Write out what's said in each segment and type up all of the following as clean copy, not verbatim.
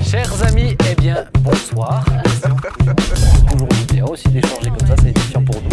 Chers amis, eh bien, bonsoir. Toujours bien aussi d'échanger comme ça, c'est édifiant pour nous.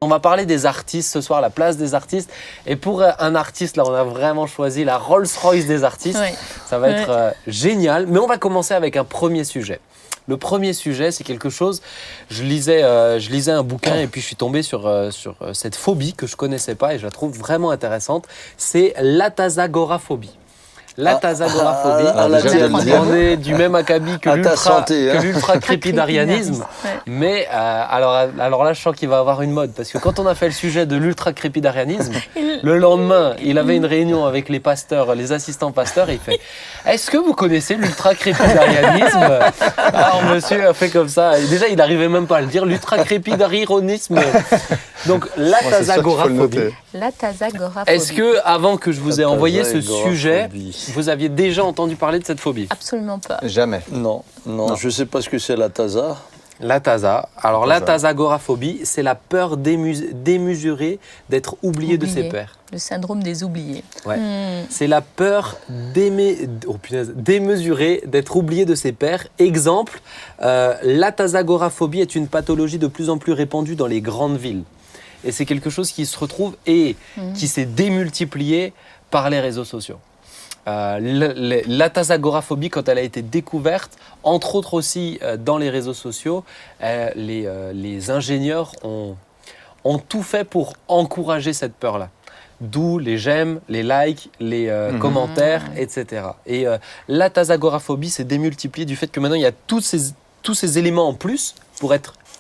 On va parler des artistes ce soir, la place des artistes. Et pour un artiste, là, on a vraiment choisi la Rolls-Royce des artistes. Ouais. Ça va être génial. Mais on va commencer avec un premier sujet. Le premier sujet, c'est quelque chose. Je lisais un bouquin et puis je suis tombé sur cette phobie que je connaissais pas et je la trouve vraiment intéressante. C'est l'atazagoraphobie. L'atazagoraphobie, on est du même acabit que l'ultra-crépidarianisme. Mais alors là, je sens qu'il va avoir une mode. Parce que quand on a fait le sujet de l'ultra-crépidarianisme, le lendemain, il avait une réunion avec les pasteurs, les assistants pasteurs, et il fait « Est-ce que vous connaissez l'ultra-crépidarianisme ?» Alors monsieur a fait comme ça. Et déjà, il n'arrivait même pas à le dire, l'ultra-crépidarironisme. Donc l'atazagoraphobie. L'atazagoraphobie. Est-ce que, avant que je vous ai envoyé ce sujet, vous aviez déjà entendu parler de cette phobie? Absolument pas. Jamais. Non, je ne sais pas ce que c'est la taza. Alors l'atazagoraphobie, c'est la peur démesurée d'être oublié de ses pairs. Le syndrome des oubliés. Ouais. C'est la peur démesurée d'être oublié de ses pairs. Exemple, l'atazagoraphobie est une pathologie de plus en plus répandue dans les grandes villes. Et c'est quelque chose qui se retrouve et qui s'est démultiplié par les réseaux sociaux. L'atazagoraphobie, quand elle a été découverte, entre autres aussi dans les réseaux sociaux, les ingénieurs ont tout fait pour encourager cette peur-là. D'où les j'aime, les likes, les commentaires, etc. Et l'atazagoraphobie s'est démultipliée du fait que maintenant il y a tous ces éléments en plus pour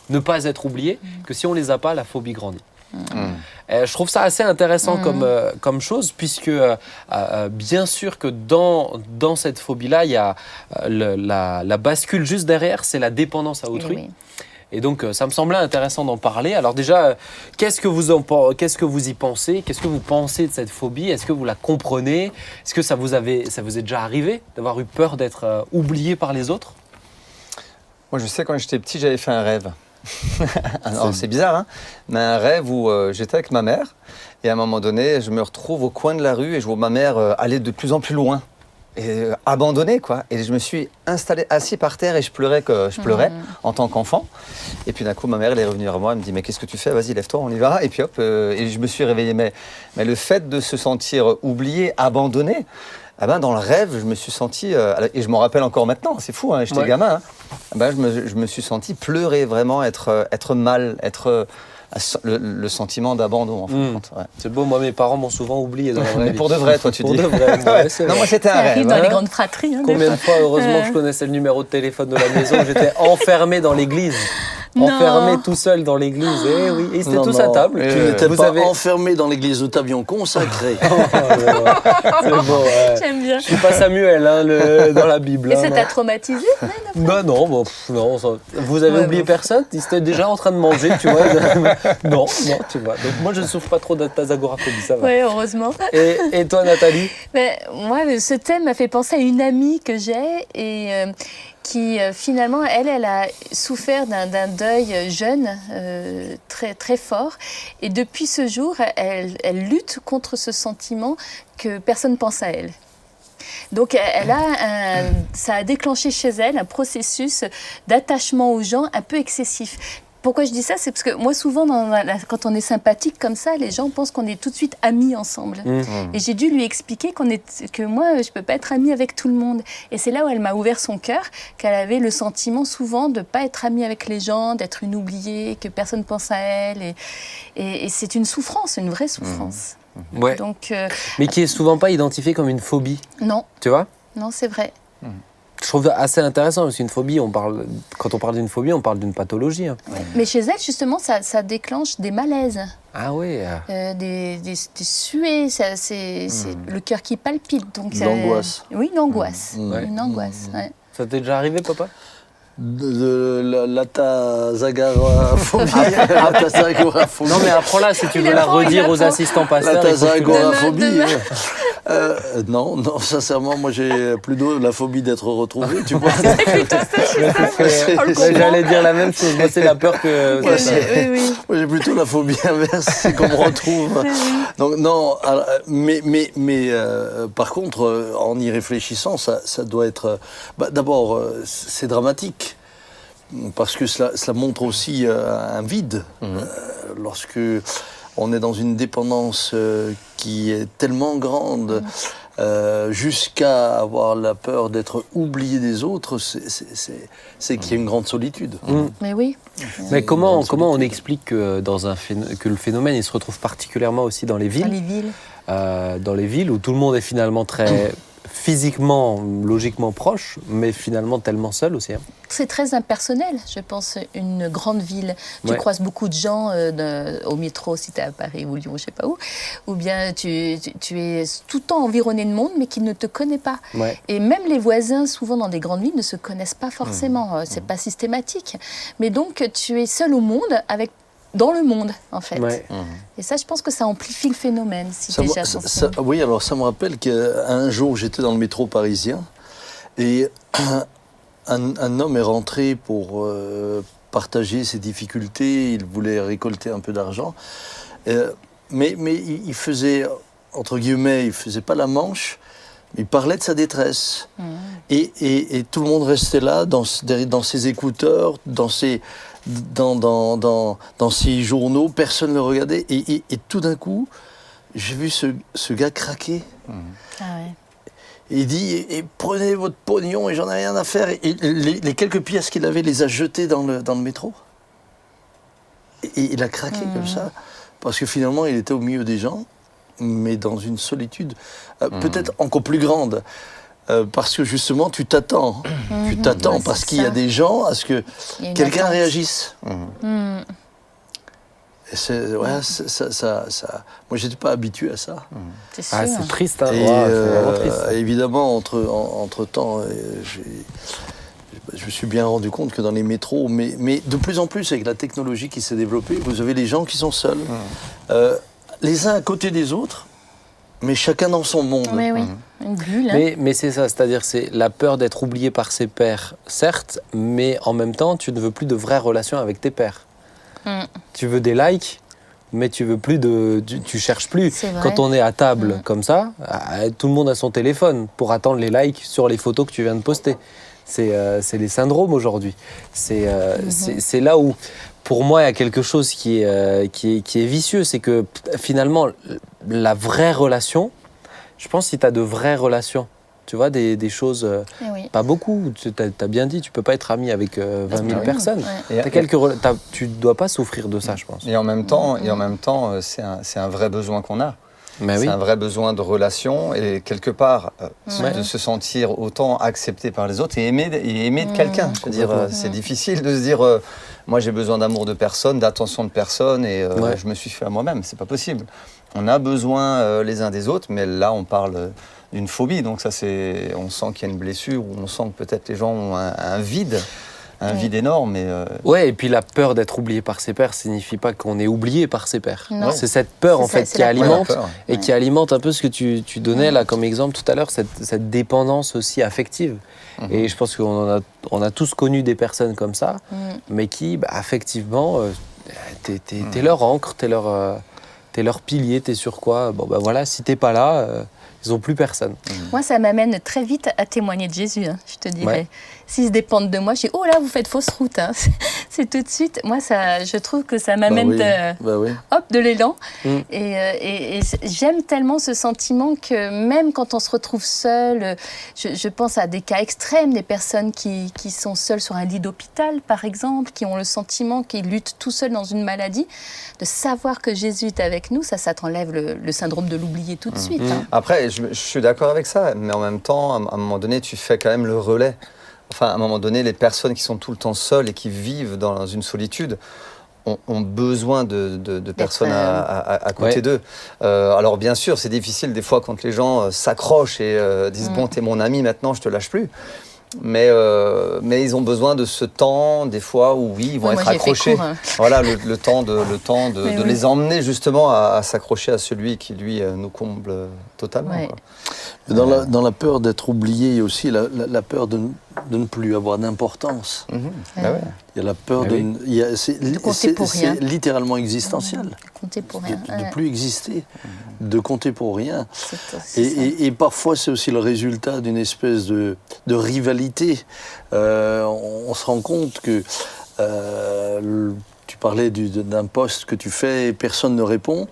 ne pas être oublié, que si on ne les a pas, la phobie grandit. Je trouve ça assez intéressant comme chose, puisque bien sûr que dans cette phobie-là, il y a la bascule juste derrière, c'est la dépendance à autrui. Oui. Et donc, ça me semblait intéressant d'en parler. Alors déjà, qu'est-ce que vous y pensez? Qu'est-ce que vous pensez de cette phobie? Est-ce que vous la comprenez? Est-ce que ça vous est déjà arrivé d'avoir eu peur d'être oublié par les autres? Moi, je sais, quand j'étais petit, j'avais fait un rêve. Alors, c'est bizarre, hein, mais un rêve où j'étais avec ma mère et à un moment donné, je me retrouve au coin de la rue et je vois ma mère aller de plus en plus loin et abandonnée, quoi. Et je me suis assis par terre et je pleurais en tant qu'enfant. Et puis d'un coup, ma mère, elle est revenue vers moi, elle me dit « Mais qu'est-ce que tu fais? Vas-y, lève-toi, on y va. » Et puis hop, et je me suis réveillé. Mais le fait de se sentir oublié, abandonné, dans le rêve, je me suis senti, et je m'en rappelle encore maintenant, c'est fou, hein, j'étais gamin, hein, je me suis senti pleurer, vraiment être mal, le sentiment d'abandon, en fin de compte. Ouais. C'est beau, moi mes parents m'ont souvent oublié dans la vraie vie. Mais pour de vrai, toi tu dis. Pour de vrai, non, moi c'était un rêve. Ça arrive dans les grandes fratries. Hein, combien de fois, heureusement que je connaissais le numéro de téléphone de la maison, j'étais enfermé dans l'église. Enfermé tout seul dans l'église, et oui, ils étaient tous à table. Tu n'étais pas enfermé dans l'église, nous t'avions consacré. C'est bon, j'aime bien. Je suis pas Samuel hein, dans la Bible. Et ça t'a traumatisé? Non, vous avez oublié personne? Ils étaient déjà en train de manger, tu vois. Non, tu vois. Donc moi, je ne souffre pas trop d'atazagoraphobie, ça va. Oui, heureusement. Et toi, Nathalie? Moi, ce thème m'a fait penser à une amie que j'ai et qui finalement, elle a souffert d'un deuil jeune, très, très fort. Et depuis ce jour, elle lutte contre ce sentiment que personne pense à elle. Donc, ça a déclenché chez elle un processus d'attachement aux gens un peu excessif. Pourquoi je dis ça? C'est parce que moi, souvent, quand on est sympathique comme ça, les gens pensent qu'on est tout de suite amis ensemble. Et j'ai dû lui expliquer que moi, je ne peux pas être amie avec tout le monde. Et c'est là où elle m'a ouvert son cœur, qu'elle avait le sentiment souvent de ne pas être amie avec les gens, d'être une oubliée, que personne ne pense à elle. Et c'est une souffrance, une vraie souffrance. Ouais. Donc, mais qui est souvent pas identifiée comme une phobie. Non. Tu vois? Non, c'est vrai. Je trouve assez intéressant parce qu'une phobie, quand on parle d'une phobie, on parle d'une pathologie. Hein. Mais chez elle, justement, ça déclenche des malaises. Ah oui. Des suées, c'est le cœur qui palpite. L'angoisse. Oui, l'angoisse. Une angoisse. Ouais. Ça t'est déjà arrivé, papa? De l'atazagoraphobie. Non mais apprends-là si tu veux la redire aux assistants pasteurs. L'atazagoraphobie. Non, sincèrement, moi j'ai plutôt la phobie d'être retrouvé, tu vois. J'allais dire la même chose. Moi, c'est la peur que. Oui. Moi j'ai plutôt la phobie inverse, c'est qu'on me retrouve. Donc non, mais par contre, en y réfléchissant, ça doit être. D'abord, c'est dramatique. Parce que cela montre aussi un vide. Lorsque on est dans une dépendance qui est tellement grande, jusqu'à avoir la peur d'être oublié des autres, c'est qu'il y a une grande solitude. Mais oui. Mais comment on explique que, que le phénomène il se retrouve particulièrement aussi dans les villes, dans les villes où tout le monde est finalement très physiquement, logiquement proche, mais finalement tellement seul aussi. C'est très impersonnel, je pense, une grande ville. Tu croises beaucoup de gens au métro, si tu es à Paris ou Lyon, je ne sais pas où, ou bien tu es tout le temps environné de monde, mais qui ne te connaît pas. Et même les voisins, souvent dans des grandes villes, ne se connaissent pas forcément. C'est pas systématique. Mais donc, tu es seul au monde dans le monde, en fait. Et ça, je pense que ça amplifie le phénomène, si tu es déjà sensible. Oui, alors ça me rappelle qu'un jour, j'étais dans le métro parisien et un homme est rentré pour partager ses difficultés. Il voulait récolter un peu d'argent. Mais il faisait, entre guillemets, il faisait pas la manche. Il parlait de sa détresse. Et tout le monde restait là, dans ses écouteurs, dans ses journaux, personne ne le regardait. Et tout d'un coup, j'ai vu ce gars craquer. Et il dit, prenez votre pognon et j'en ai rien à faire. Et les quelques pièces qu'il avait, les a jetées dans le métro. Et il a craqué comme ça. Parce que finalement, il était au milieu des gens, mais dans une solitude peut-être encore plus grande. Parce que justement, tu t'attends. Tu t'attends parce qu'il y a des gens à ce que quelqu'un réagisse. Et moi, j'étais pas habitué à ça. C'est triste. Hein. Et c'est vraiment triste. Évidemment, entre-temps, je me suis bien rendu compte que dans les métros, mais de plus en plus avec la technologie qui s'est développée, vous avez les gens qui sont seuls, les uns à côté des autres, mais chacun dans son monde. Mais oui, une bulle. Hein. Mais c'est ça, c'est-à-dire c'est la peur d'être oublié par ses pairs, certes, mais en même temps, tu ne veux plus de vraies relations avec tes pairs. Tu veux des likes, mais tu veux plus tu cherches plus. Quand on est à table comme ça, tout le monde a son téléphone pour attendre les likes sur les photos que tu viens de poster. C'est les syndromes aujourd'hui. C'est là où, pour moi, il y a quelque chose qui est vicieux. C'est que finalement, la vraie relation, je pense que si tu as de vraies relations, tu vois, des choses, pas beaucoup. Tu as bien dit, tu ne peux pas être ami avec 20 000 personnes. Tu ne dois pas souffrir de ça, je pense. Et en même temps, c'est un vrai besoin qu'on a. C'est un vrai besoin de relation et quelque part de se sentir autant accepté par les autres et aimé de quelqu'un. C'est-à-dire, c'est difficile de se dire moi j'ai besoin d'amour de personne, d'attention de personne et je me suis fait à moi-même. C'est pas possible. On a besoin les uns des autres, mais là on parle d'une phobie. Donc ça on sent qu'il y a une blessure ou on sent que peut-être les gens ont un vide. Vide énorme. Et puis la peur d'être oublié par ses pairs signifie pas qu'on est oublié par ses pairs. C'est cette peur en fait qui alimente et qui alimente un peu ce que tu donnais là comme exemple tout à l'heure, cette dépendance aussi affective. Et je pense qu'on a tous connu des personnes comme ça, mais qui affectivement, t'es leur ancre, t'es leur pilier, t'es sur quoi. Bon voilà, si t'es pas là, ils n'ont plus personne. Moi, ça m'amène très vite à témoigner de Jésus, je te dirais. S'ils dépendent de moi, je dis, oh là, vous faites fausse route. C'est tout de suite. Moi, je trouve que ça m'amène de l'élan. Et j'aime tellement ce sentiment que même quand on se retrouve seul, je pense à des cas extrêmes, des personnes qui sont seules sur un lit d'hôpital, par exemple, qui ont le sentiment qu'ils luttent tout seuls dans une maladie. De savoir que Jésus est avec nous, ça t'enlève le syndrome de l'oublier tout de suite. Après, je suis d'accord avec ça, mais en même temps, à un moment donné, tu fais quand même le relais. Enfin, à un moment donné, les personnes qui sont tout le temps seules et qui vivent dans une solitude ont besoin de personnes à côté d'eux. Alors bien sûr, c'est difficile des fois quand les gens s'accrochent et disent « bon, t'es mon ami, maintenant, je te lâche plus ». Mais ils ont besoin de ce temps, des fois, où oui, ils vont être moi, j'ai fait accrochés. court, hein. Voilà, le temps de Mais oui. les emmener justement à s'accrocher à celui qui, lui, nous comble totalement. Ouais. Quoi. Dans la peur d'être oublié, il y a aussi la peur de ne plus avoir d'importance. Ah ouais. Il y a la peur Ah oui. De compter pour rien. C'est littéralement existentiel. Compter pour rien. De ne plus exister, de compter pour rien. C'est ça. Et parfois, c'est aussi le résultat d'une espèce de rivalité. On se rend compte que tu parlais d'un poste que tu fais et personne ne répond.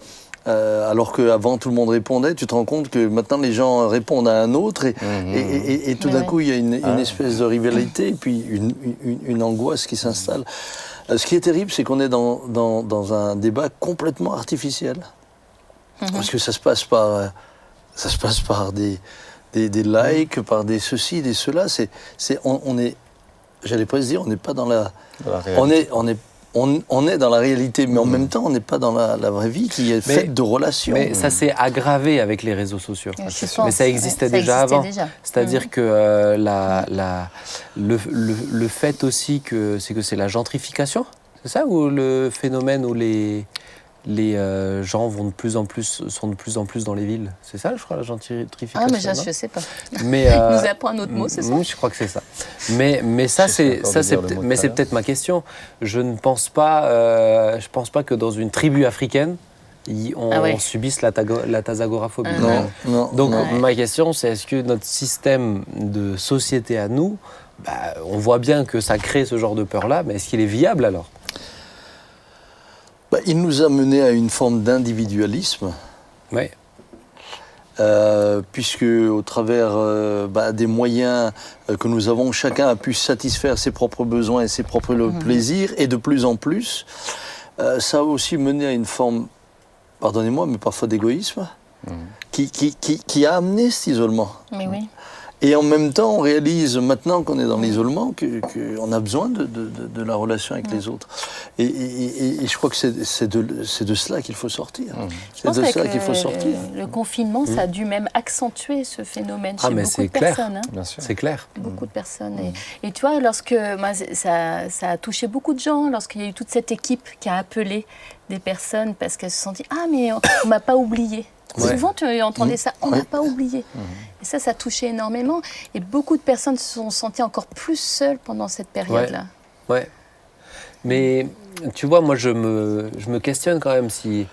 Alors qu'avant tout le monde répondait, tu te rends compte que maintenant les gens répondent à un autre et tout d'un coup il y a une espèce de rivalité et puis une angoisse qui s'installe. Ce qui est terrible, c'est qu'on est dans un débat complètement artificiel. Parce que ça se passe par des likes, par des ceci, des cela. On est, j'allais pas se dire, on n'est pas dans la... On est dans la réalité, mais en même temps, on n'est pas dans la vraie vie qui est faite de relations. Mais ça s'est aggravé avec les réseaux sociaux. Mais ça existait déjà avant. C'est-à-dire que le fait aussi que c'est la gentrification, c'est ça, ou le phénomène où les gens sont de plus en plus dans les villes. C'est ça, je crois, la gentrification. Ah, mais je sais pas. Mais, nous apprend un autre mot, c'est ça? Je crois que c'est ça. Mais ça, c'est peut-être ma question. Je ne pense pas, je pense pas que dans une tribu africaine, on subisse la tasagoraphobie. Non. Donc ma question, c'est est-ce que notre système de société à nous, on voit bien que ça crée ce genre de peur-là, mais est-ce qu'il est viable alors ? Il nous a mené à une forme d'individualisme. Oui. Puisque au travers des moyens que nous avons, chacun a pu satisfaire ses propres besoins et ses propres plaisirs, et de plus en plus, ça a aussi mené à une forme, pardonnez-moi, mais parfois d'égoïsme, qui a amené cet isolement. Mais oui. Et en même temps, on réalise maintenant qu'on est dans l'isolement qu'on a besoin de la relation avec les autres. Et je crois que c'est de cela qu'il faut sortir. C'est de cela qu'il faut sortir. Le confinement, ça a dû même accentuer ce phénomène chez beaucoup de personnes. Bien sûr. C'est clair. Beaucoup de personnes. Et tu vois, ça a touché beaucoup de gens, lorsqu'il y a eu toute cette équipe qui a appelé des personnes parce qu'elles se sont dit « Ah, mais on ne m'a pas oublié ». Souvent, tu entendais ça, on n'a pas oublié. Et ça touchait énormément. Et beaucoup de personnes se sont senties encore plus seules pendant cette période-là. Ouais. Mais tu vois, moi, je me questionne quand même si...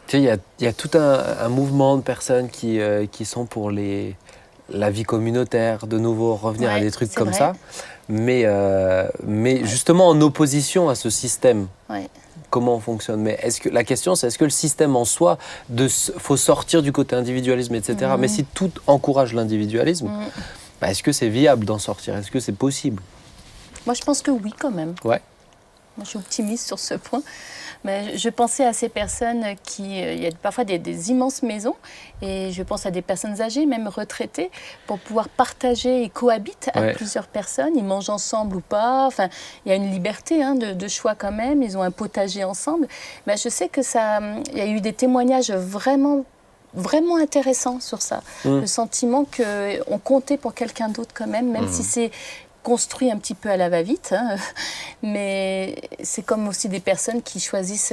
Tu sais, il y a tout un mouvement de personnes qui sont pour la vie communautaire, de nouveau revenir à des trucs comme ça. Mais justement en opposition à ce système. Ouais. Comment on fonctionne. Mais la question, c'est est-ce que le système en soi, faut sortir du côté individualisme, etc. Mais si tout encourage l'individualisme, est-ce que c'est viable d'en sortir? Est-ce que c'est possible? Moi, je pense que oui, quand même. Ouais. Moi, je suis optimiste sur ce point. Mais je pensais à ces personnes il y a parfois des immenses maisons, et je pense à des personnes âgées, même retraitées, pour pouvoir partager et cohabiter avec plusieurs personnes. Ils mangent ensemble ou pas. Enfin, il y a une liberté de choix quand même. Ils ont un potager ensemble. Mais je sais que il y a eu des témoignages vraiment intéressants sur ça. Le sentiment qu'on comptait pour quelqu'un d'autre quand même si c'est construit un petit peu à la va-vite, mais c'est comme aussi des personnes qui choisissent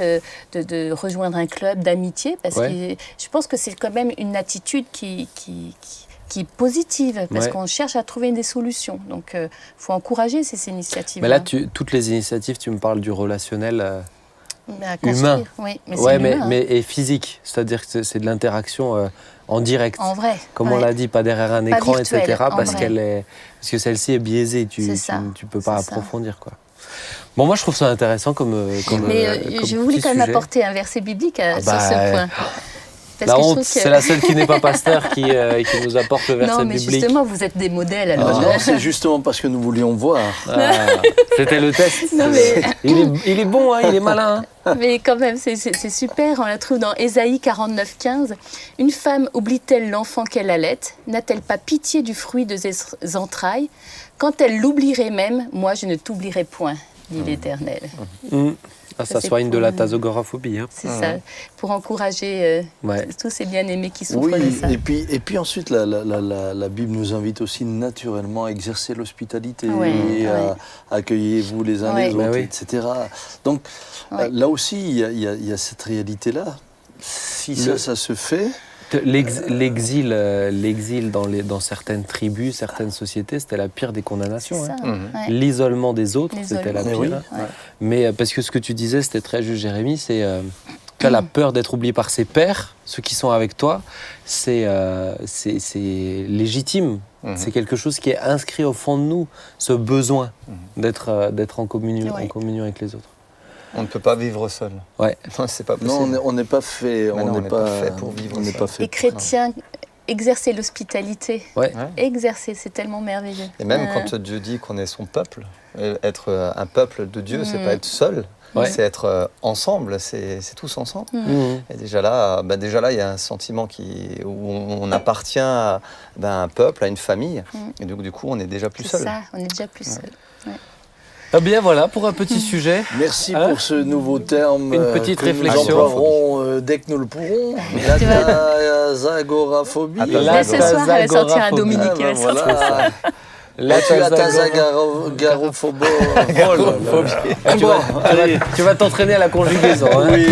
de rejoindre un club d'amitié, parce que je pense que c'est quand même une attitude qui est positive, parce qu'on cherche à trouver des solutions. Donc, il faut encourager ces initiatives. Mais là, toutes les initiatives, tu me parles du relationnel humain. Mais et physique, c'est-à-dire que c'est de l'interaction en direct. En vrai. Comme on l'a dit, pas derrière un écran, virtuel, etc. Parce que celle-ci est biaisée, tu peux pas approfondir, quoi. Bon, moi, je trouve ça intéressant comme je voulais quand même apporter un verset biblique sur ce point. La honte, c'est la seule qui n'est pas pasteur qui nous apporte le verset biblique. Non, mais justement, vous êtes des modèles. Alors. Non, c'est justement parce que nous voulions voir. C'était le test. Non, mais... il est bon, il est malin. Mais quand même, c'est super. On la trouve dans Ésaïe 49:15. Une femme oublie-t-elle l'enfant qu'elle allait? N'a-t-elle pas pitié du fruit de ses entrailles? Quand elle l'oublierait même, moi, je ne t'oublierai point, dit l'Éternel. Ça c'est soigne de pour, la tasogoraphobie. Hein. C'est ça, pour encourager Ouais. tous ces bien-aimés qui souffrent Oui, de ça. et puis ensuite, la Bible nous invite aussi naturellement à exercer l'hospitalité, Ouais, et à accueillir-vous les uns Ouais. les Bah autres, oui. etc. Donc Ouais. là aussi, il y a cette réalité-là. Si ça se fait, L'exil dans certaines tribus, certaines sociétés, c'était la pire des condamnations. C'est hein. ça, ouais. L'isolement des autres, c'était la L'isolement. pire. Mais oui. hein. Mais parce que ce que tu disais, c'était très juste, Jérémy, c'est tu as la peur d'être oublié par ses pairs, ceux qui sont avec toi, c'est légitime. C'est quelque chose qui est inscrit au fond de nous, ce besoin d'être en communion avec les autres. On ne peut pas vivre seul. Ouais. Non, c'est pas possible. non, on n'est pas fait, Mais non, on n'est pas fait pour vivre on n'est ça. pas fait Et chrétiens, exercer l'hospitalité. Ouais. Exercer, c'est tellement merveilleux. Et même quand Dieu dit qu'on est son peuple, être un peuple de Dieu, c'est pas être seul, Ouais. c'est être ensemble, c'est tous ensemble. Mhm. Et déjà là, il y a un sentiment où on appartient à un peuple, à une famille. Et donc, du coup, on est déjà plus C'est seul. ça, on est déjà plus seul. Ah bien voilà pour un petit sujet. Merci Hein pour ce nouveau terme. Une petite que réflexion. Nous emploierons dès que nous le pourrons. La tasagoraphobie. Là, ce soir, elle va sortir à Dominique. Ah, ben elle va sortir. voilà. La Tu as tasagoraphobie. tasagarophobie. Tu vas t'entraîner à la conjugaison. Hein. Oui.